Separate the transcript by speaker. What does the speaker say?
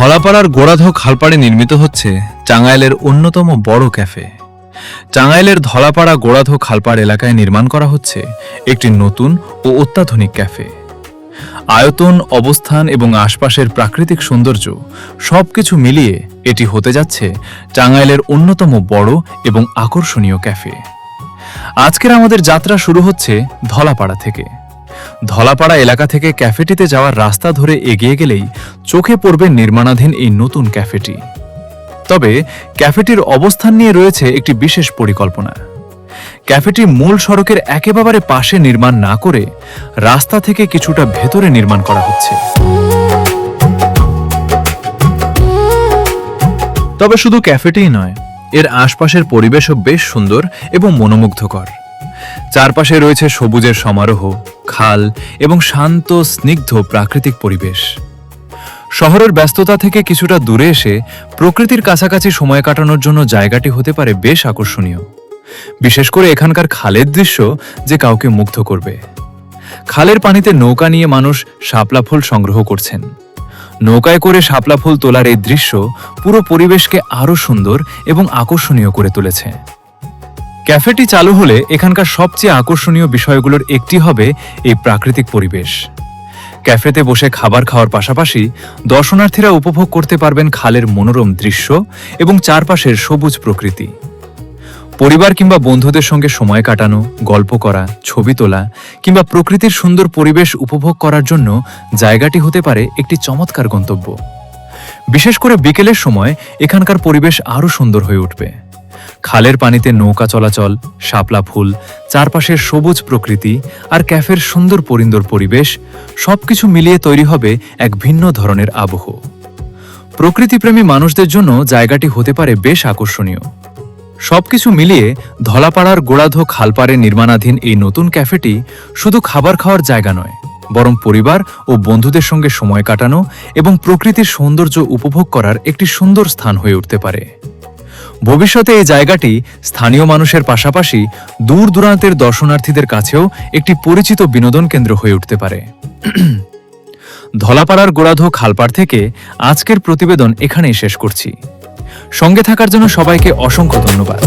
Speaker 1: ধলাপাড়ার গোড়াধো খালপাড়ে নির্মিত হচ্ছে টাঙ্গাইলের অন্যতম বড় ক্যাফে। টাঙ্গাইলের ধলাপাড়া গোড়াধো খালপাড় এলাকায় নির্মাণ করা হচ্ছে একটি নতুন ও অত্যাধুনিক ক্যাফে। আয়তন, অবস্থান এবং আশপাশের প্রাকৃতিক সৌন্দর্য সবকিছু মিলিয়ে এটি হতে যাচ্ছে টাঙ্গাইলের অন্যতম বড় এবং আকর্ষণীয় ক্যাফে। আজকের আমাদের যাত্রা শুরু হচ্ছে ধলাপাড়া থেকে। ধলাপাড়া এলাকা থেকে ক্যাফেটিতে যাওয়ার রাস্তা ধরে এগিয়ে গেলেই চোখে পড়বে নির্মাণাধীন এই নতুন ক্যাফেটি। তবে ক্যাফেটির অবস্থান নিয়ে রয়েছে একটি বিশেষ পরিকল্পনা। ক্যাফেটি মূল সড়কের একেবারে পাশে নির্মাণ না করে রাস্তা থেকে কিছুটা ভেতরে নির্মাণ করা হচ্ছে। তবে শুধু ক্যাফেটিই নয়, এর আশপাশের পরিবেশও বেশ সুন্দর এবং মনোমুগ্ধকর। চারপাশে রয়েছে সবুজের সমারোহ, খাল এবং শান্ত স্নিগ্ধ প্রাকৃতিক পরিবেশ। শহরের ব্যস্ততা থেকে কিছুটা দূরে এসে প্রকৃতির কাছাকাছি সময় কাটানোর জন্য জায়গাটি হতে পারে বেশ আকর্ষণীয়। বিশেষ করে এখানকার খালের দৃশ্য যে কাউকে মুগ্ধ করবে। খালের পানিতে নৌকা নিয়ে মানুষ শাপলা ফুল সংগ্রহ করছেন। নৌকায় করে শাপলা ফুল তোলার এই দৃশ্য পুরো পরিবেশকে আরও সুন্দর এবং আকর্ষণীয় করে তুলেছে। ক্যাফেটি চালু হলে এখানকার সবচেয়ে আকর্ষণীয় বিষয়গুলোর একটি হবে এই প্রাকৃতিক পরিবেশ। ক্যাফেতে বসে খাবার খাওয়ার পাশাপাশি দর্শনার্থীরা উপভোগ করতে পারবেন খালের মনোরম দৃশ্য এবং চারপাশের সবুজ প্রকৃতি। পরিবার কিংবা বন্ধুদের সঙ্গে সময় কাটানো, গল্প করা, ছবি তোলা কিংবা প্রকৃতির সুন্দর পরিবেশ উপভোগ করার জন্য জায়গাটি হতে পারে একটি চমৎকার গন্তব্য। বিশেষ করে বিকেলের সময় এখানকার পরিবেশ আরও সুন্দর হয়ে উঠবে। খালের পানিতে নৌকা চলাচল, শাপলা ফুল, চারপাশের সবুজ প্রকৃতি আর ক্যাফের সুন্দর পরিন্দর পরিবেশ সবকিছু মিলিয়ে তৈরি হবে এক ভিন্ন ধরনের আবহ। প্রকৃতিপ্রেমী মানুষদের জন্য জায়গাটি হতে পারে বেশ আকর্ষণীয়। সবকিছু মিলিয়ে ধলাপাড়ার গোড়াধো খালপাড়ে নির্মাণাধীন এই নতুন ক্যাফেটি শুধু খাবার খাওয়ার জায়গা নয়, বরং পরিবার ও বন্ধুদের সঙ্গে সময় কাটানো এবং প্রকৃতির সৌন্দর্য উপভোগ করার একটি সুন্দর স্থান হয়ে উঠতে পারে। ভবিষ্যতে এই জায়গাটি স্থানীয় মানুষের পাশাপাশি দূর দূরান্তের দর্শনার্থীদের কাছেও একটি পরিচিত বিনোদন কেন্দ্র হয়ে উঠতে পারে। ধলাপাড়ার গোড়াধো খালপাড় থেকে আজকের প্রতিবেদন এখানেই শেষ করছি। সঙ্গে থাকার জন্য সবাইকে অসংখ্য ধন্যবাদ।